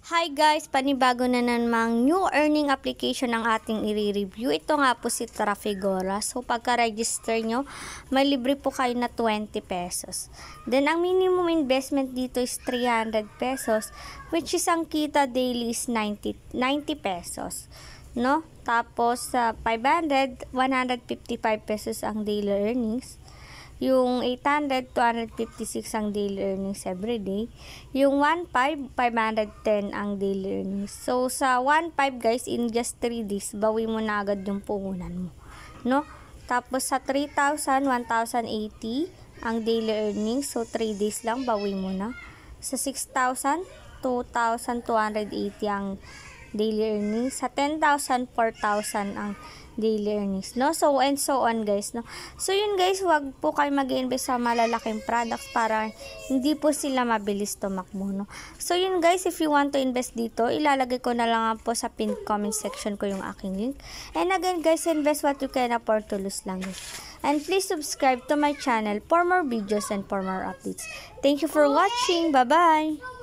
Hi guys, panibago na namang new earning application ang ating i-review. Ito nga po si Trafigura. So pagka-register nyo, may libre po kayo na 20 pesos. Then ang minimum investment dito is 300 pesos, which is ang kita daily is 90 pesos. No? Tapos sa 500, 155 pesos ang daily earnings. Yung 800, 256 ang daily earnings every day. Yung 1,500, 510 ang daily earnings. So, sa 1,500 guys, in just 3 days, bawi mo na agad yung puhunan mo. No? Tapos sa 3,000, 1,080 ang daily earnings. So, 3 days lang, bawi mo na. Sa 6,000, 2,280 ang daily earnings. Sa 10,000, 4,000 ang daily earnings, no? So, and so on, guys, no? So, yun, guys, wag po kayo mag-invest sa malalaking products para hindi po sila mabilis tumakbo, no? So, yun, guys, if you want to invest dito, ilalagay ko na lang po sa pinned comment section ko yung aking link. And again, guys, invest what you can afford to lose lang, guys. And please subscribe to my channel for more videos and for more updates. Thank you for watching. Bye-bye!